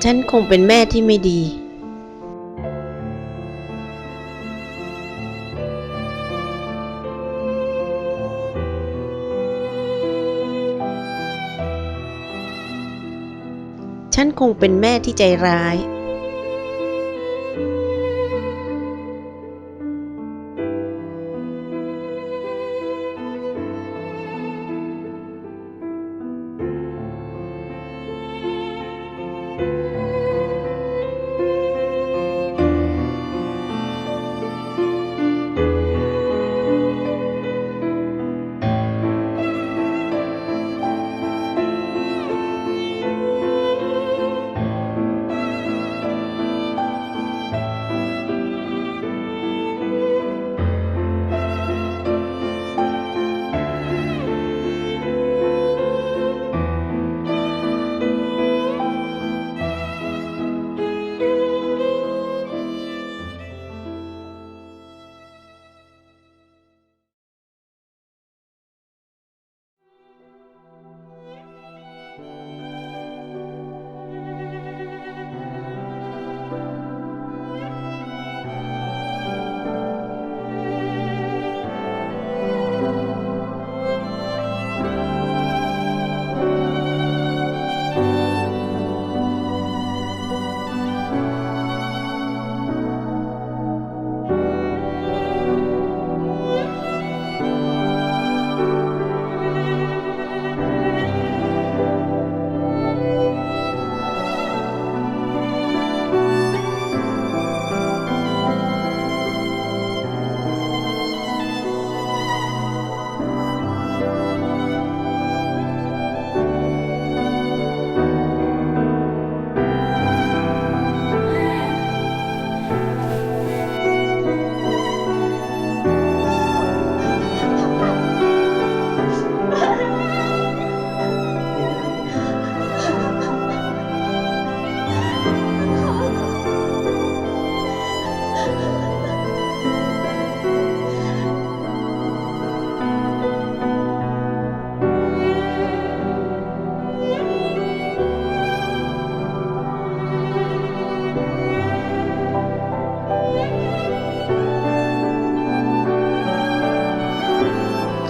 ฉันคงเป็นแม่ที่ไม่ดี ฉันคงเป็นแม่ที่ใจร้าย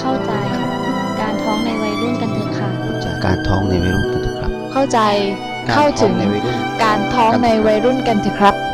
เข้าใจการท้องในวัยรุ่นกันเถอะค่ะ จากการท้องในวัยรุ่นกันเถอะครับ เข้าใจ การ เข้า ท้อ ถึ ง ง ในวัยรุ่น การท้องในวัยรุ่นกันเถอะครับ